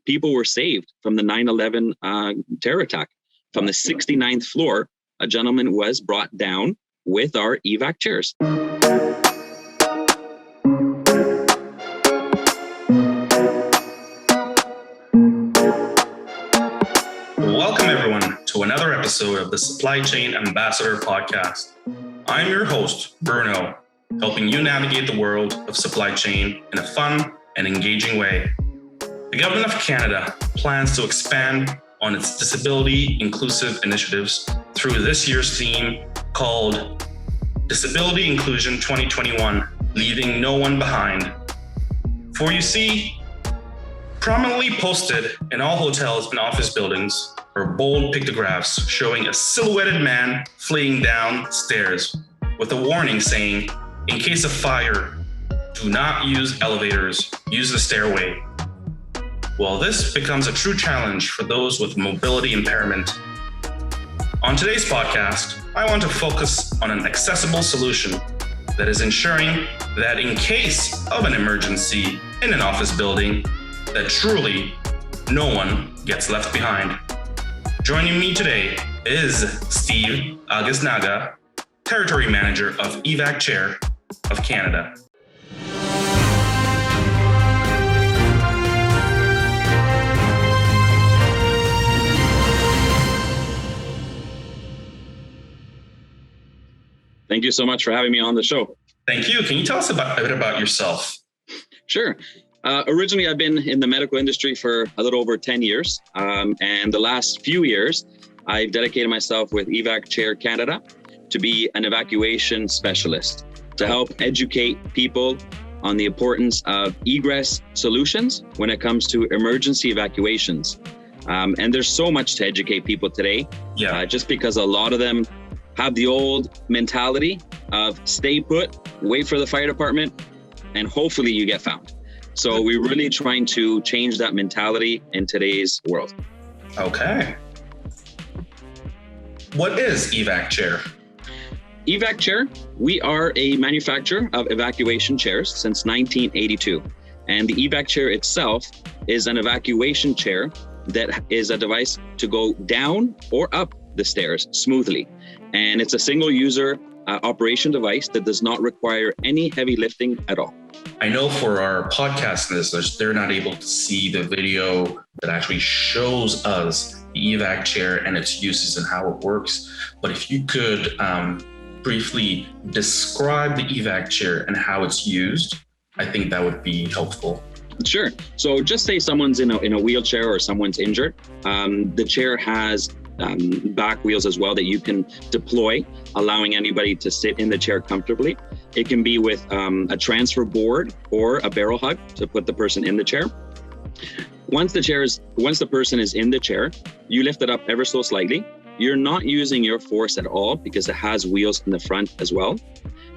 people were saved from the 9/11 terror attack. From the 69th floor, a gentleman was brought down with our EVAC chairs. Welcome everyone to another episode of the Supply Chain Ambassador Podcast. I'm your host, Bruno, helping you navigate the world of supply chain in a fun and engaging way. The Government of Canada plans to expand on its disability inclusive initiatives through this year's theme called Disability Inclusion 2021, Leaving No One Behind. For you see, prominently posted in all hotels and office buildings are bold pictographs showing a silhouetted man fleeing down stairs with a warning saying, in case of fire, do not use elevators, use the stairway. Well, this becomes a true challenge for those with mobility impairment. On today's podcast, I want to focus on an accessible solution that is ensuring that in case of an emergency in an office building, that truly no one gets left behind. Joining me today is Steve Agisnaga, Territory Manager of EVAC+CHAIR of Canada. Thank you so much for having me on the show. Thank you. Can you tell us a bit about yourself? Sure. Originally, I've been in the medical industry for a little over 10 years. And the last few years, I've dedicated myself with EVAC+CHAIR Canada to be an evacuation specialist, to help educate people on the importance of egress solutions when it comes to emergency evacuations. And there's so much to educate people today, just because a lot of them have the old mentality of stay put, wait for the fire department, and hopefully you get found. So we're really trying to change that mentality in today's world. Okay. What is EVAC+CHAIR? EVAC+CHAIR, we are a manufacturer of evacuation chairs since 1982. And the EVAC+CHAIR itself is an evacuation chair that is a device to go down or up the stairs smoothly. And it's a single user operation device that does not require any heavy lifting at all. I know for our podcast listeners, they're not able to see the video that actually shows us the EVAC+CHAIR and its uses and how it works. But if you could briefly describe the EVAC+CHAIR and how it's used, I think that would be helpful. Sure. So just say someone's in a wheelchair or someone's injured. The chair has back wheels as well that you can deploy, allowing anybody to sit in the chair comfortably. It can be with a transfer board or a barrel hug to put the person in the chair. Once the person is in the chair, you lift it up ever so slightly. You're not using your force at all because it has wheels in the front as well.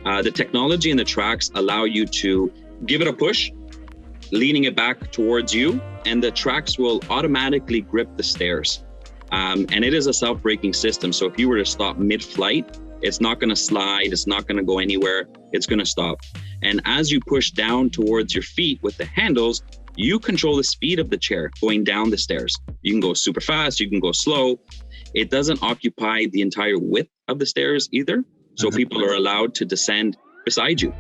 The technology and the tracks allow you to give it a push, leaning it back towards you, and the tracks will automatically grip the stairs. And it is a self-braking system. So if you were to stop mid-flight, it's not going to slide. It's not going to go anywhere. It's going to stop. And as you push down towards your feet with the handles, you control the speed of the chair going down the stairs. You can go super fast. You can go slow. It doesn't occupy the entire width of the stairs either. So people are allowed to descend beside you.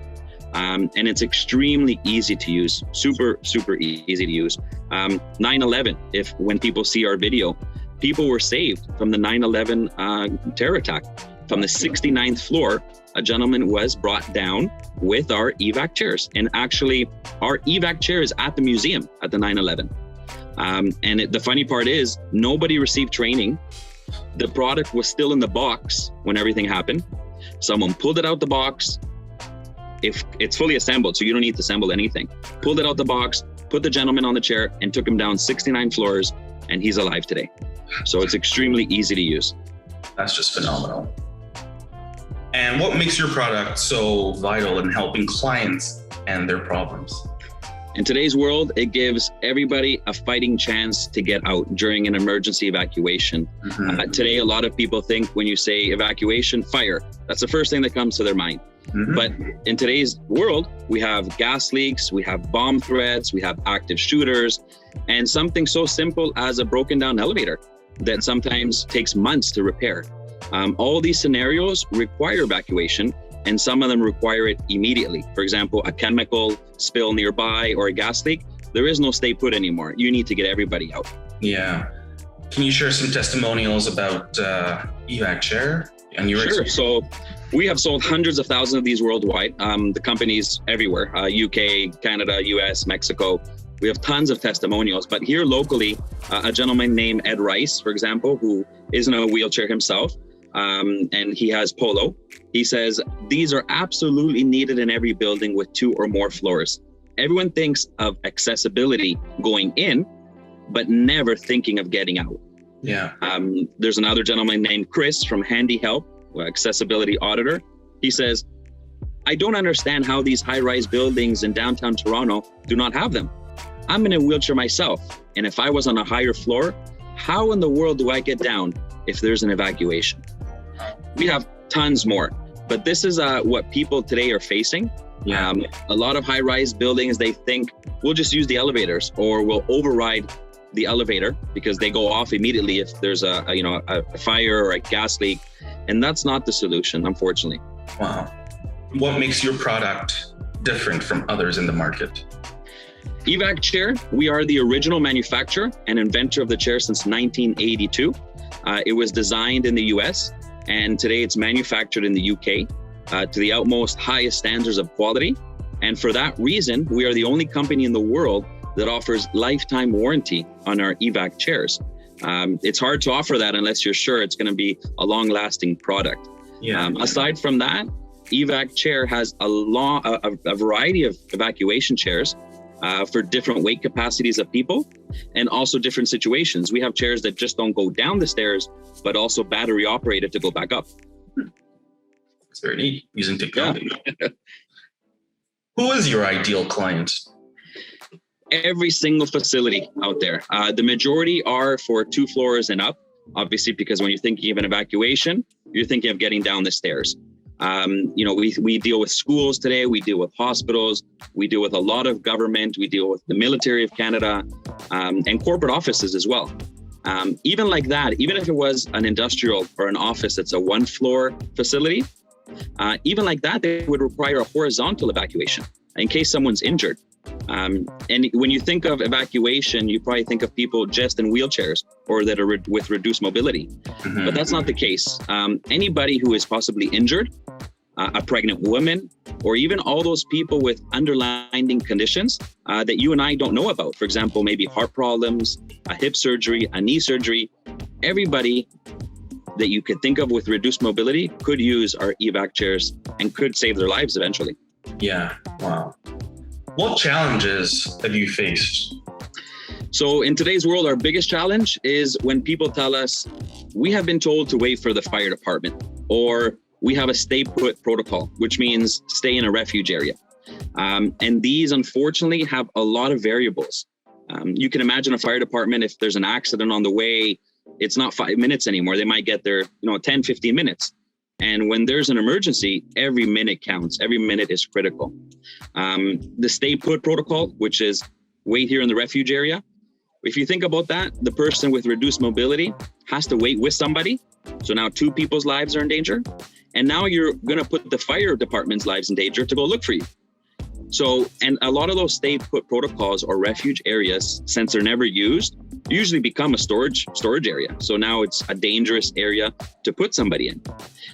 And it's extremely easy to use, super, super easy to use. 9/11, when people see our video, people were saved from the 9/11 terror attack. From the 69th floor, a gentleman was brought down with our EVAC chairs. And actually, our EVAC chair is at the museum at the 9/11. The funny part is, nobody received training. The product was still in the box when everything happened. Someone pulled it out the box. If it's fully assembled, so you don't need to assemble anything. Pulled it out the box, put the gentleman on the chair, and took him down 69 floors, and he's alive today. So it's extremely easy to use. That's just phenomenal. And what makes your product so vital in helping clients and their problems? In today's world, it gives everybody a fighting chance to get out during an emergency evacuation. Today, a lot of people think when you say evacuation, fire. That's the first thing that comes to their mind. But in today's world, we have gas leaks, we have bomb threats, we have active shooters, and something so simple as a broken down elevator that sometimes takes months to repair. All these scenarios require evacuation, and some of them require it immediately. For example, a chemical spill nearby or a gas leak, there is no stay put anymore. You need to get everybody out. Yeah. Can you share some testimonials about EVACCHAIR and your experience? Sure. So we have sold hundreds of thousands of these worldwide. The companies everywhere, UK, Canada, US, Mexico. We have tons of testimonials, but here locally, a gentleman named Ed Rice, for example, who is in a wheelchair himself, and he has polo. He says, these are absolutely needed in every building with 2 or more floors. Everyone thinks of accessibility going in, but never thinking of getting out. Yeah. There's another gentleman named Chris from Handy Help, accessibility auditor. He says, I don't understand how these high-rise buildings in downtown Toronto do not have them. I'm in a wheelchair myself, and if I was on a higher floor, how in the world do I get down if there's an evacuation? We have tons more, but this is what people today are facing. Yeah. A lot of high-rise buildings, they think we'll just use the elevators or we'll override the elevator because they go off immediately if there's a fire or a gas leak, and that's not the solution, unfortunately. Wow. What makes your product different from others in the market? EVACCHAIR, we are the original manufacturer and inventor of the chair since 1982. It was designed in the US, and today it's manufactured in the UK to the utmost highest standards of quality. And for that reason, we are the only company in the world that offers lifetime warranty on our EVAC chairs. It's hard to offer that unless you're sure it's going to be a long-lasting product. Yeah. Aside from that, EVACCHAIR has a variety of evacuation chairs for different weight capacities of people and also different situations. We have chairs that just don't go down the stairs, but also battery operated to go back up. It's very neat, using technology. Yeah. Who is your ideal client? Every single facility out there. The majority are for 2 floors and up, obviously, because when you're thinking of an evacuation, you're thinking of getting down the stairs. We deal with schools today, we deal with hospitals, we deal with a lot of government, we deal with the military of Canada, and corporate offices as well. Even like that, even if it was an industrial or an office that's a 1-floor facility, even like that, they would require a horizontal evacuation in case someone's injured. And when you think of evacuation, you probably think of people just in wheelchairs or that are with reduced mobility. But that's not the case. Anybody who is possibly injured, a pregnant woman, or even all those people with underlying conditions that you and I don't know about. For example, maybe heart problems, a hip surgery, a knee surgery. Everybody that you could think of with reduced mobility could use our EVAC chairs and could save their lives eventually. Yeah. Wow. What challenges have you faced? So in today's world, our biggest challenge is when people tell us, we have been told to wait for the fire department, or we have a stay put protocol, which means stay in a refuge area. And these unfortunately have a lot of variables. You can imagine a fire department, if there's an accident on the way, it's not 5 minutes anymore. They might get there, 10, 15 minutes. And when there's an emergency, every minute counts. Every minute is critical. The stay put protocol, which is wait here in the refuge area. If you think about that, the person with reduced mobility has to wait with somebody. So now 2 people's lives are in danger. And now you're going to put the fire department's lives in danger to go look for you. So, and a lot of those stay put protocols or refuge areas, since they're never used, usually become a storage area. So now it's a dangerous area to put somebody in.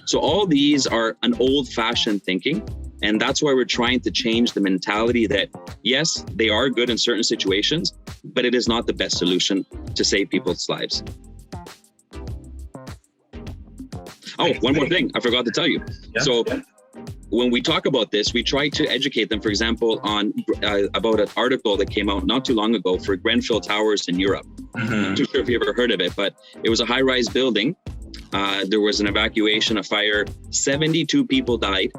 So all these are an old-fashioned thinking. And that's why we're trying to change the mentality that, yes, they are good in certain situations, but it is not the best solution to save people's lives. Oh, one more thing I forgot to tell you. When we talk about this, we try to educate them, for example, on about an article that came out not too long ago for Grenfell Towers in Europe. I'm not too sure if you ever heard of it, but it was a high-rise building. There was an evacuation, a fire. 72 people died.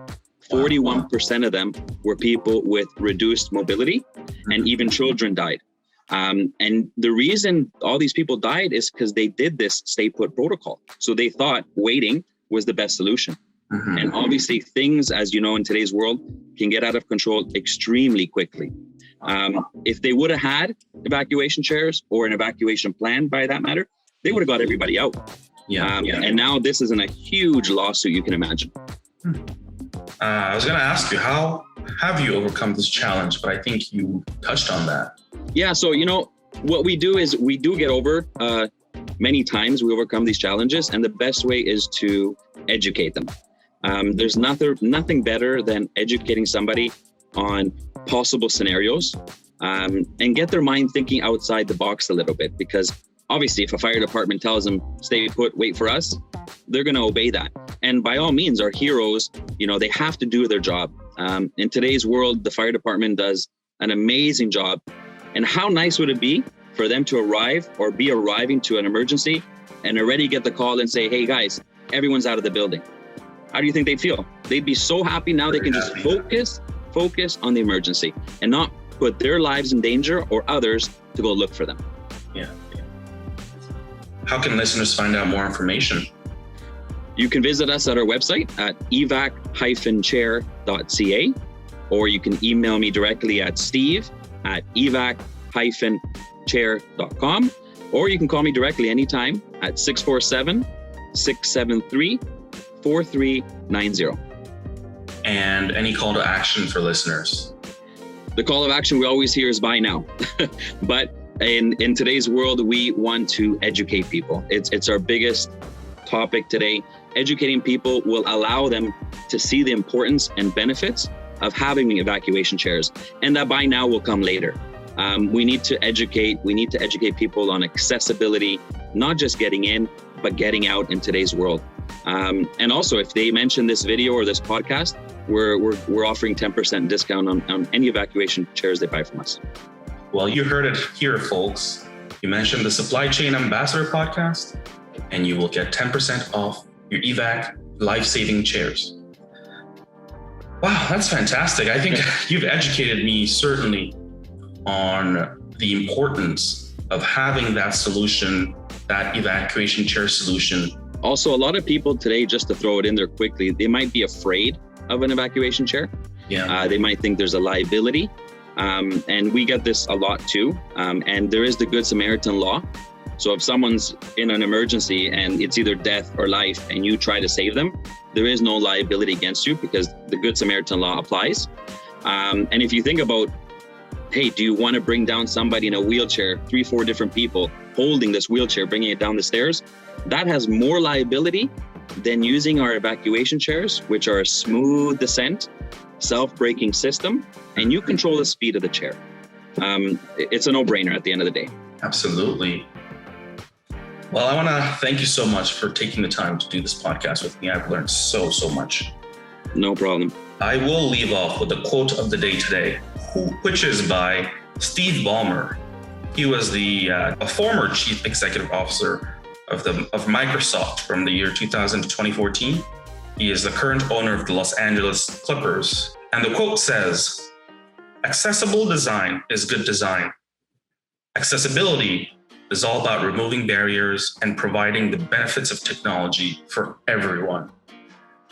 41% of them were people with reduced mobility, and even children died. And the reason all these people died is because they did this stay put protocol. So they thought waiting was the best solution. And obviously things, as you know, in today's world can get out of control extremely quickly. If they would have had evacuation chairs or an evacuation plan, by that matter, they would have got everybody out. And now this is in a huge lawsuit, you can imagine. I was going to ask you, how have you overcome this challenge? But I think you touched on that. Yeah, so, what we do is we do get over, many times we overcome these challenges, and the best way is to educate them. There's nothing better than educating somebody on possible scenarios, and get their mind thinking outside the box a little bit, because obviously if a fire department tells them stay put, wait for us, they're going to obey that. And by all means, our heroes, they have to do their job. In today's world, the fire department does an amazing job. And how nice would it be for them to arrive or be arriving to an emergency and already get the call and say, hey guys, everyone's out of the building. How do you think they'd feel? They'd be so happy now they can just focus on the emergency and not put their lives in danger or others to go look for them. Yeah. How can listeners find out more information? You can visit us at our website at EVAC+CHAIR.ca, or you can email me directly at steve@EVAC-chair.com, or you can call me directly anytime at 647-673-4390. And any call to action for listeners? The call of action we always hear is buy now. But in today's world, we want to educate people. It's our biggest topic today. Educating people will allow them to see the importance and benefits of having evacuation chairs, and that buy now will come later. We need to educate people on accessibility, not just getting in, but getting out in today's world. And also, if they mention this video or this podcast, we're offering 10% discount on any evacuation chairs they buy from us. Well, you heard it here, folks. You mentioned the Supply Chain Ambassador podcast, and you will get 10% off your EVAC life-saving chairs. Wow, that's fantastic. I think you've educated me certainly on the importance of having that solution, that evacuation chair solution. Also, a lot of people today, just to throw it in there quickly, they might be afraid of an evacuation chair. They might think there's a liability. And we get this a lot too. And there is the Good Samaritan law. So if someone's in an emergency and it's either death or life and you try to save them, there is no liability against you because the Good Samaritan law applies. And if you think about, hey, do you want to bring down somebody in a wheelchair, 3-4 different people holding this wheelchair, bringing it down the stairs, that has more liability than using our evacuation chairs, which are a smooth descent, self-braking system, and you control the speed of the chair. It's a no-brainer at the end of the day. Absolutely. Well, I want to thank you so much for taking the time to do this podcast with me. I've learned so much. No problem. I will leave off with the quote of the day today, which is by Steve Ballmer. He was a former chief executive officer of Microsoft from the year 2000 to 2014. He is the current owner of the Los Angeles Clippers. And the quote says, "Accessible design is good design. Accessibility is all about removing barriers and providing the benefits of technology for everyone."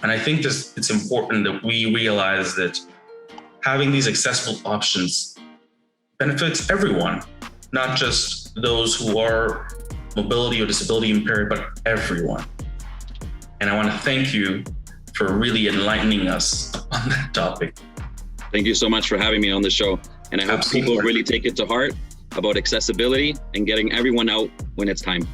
And I think it's important that we realize that having these accessible options benefits everyone, not just those who are mobility or disability impaired, but everyone. And I want to thank you for really enlightening us on that topic. Thank you so much for having me on the show. And I hope people really take it to heart about accessibility and getting everyone out when it's time.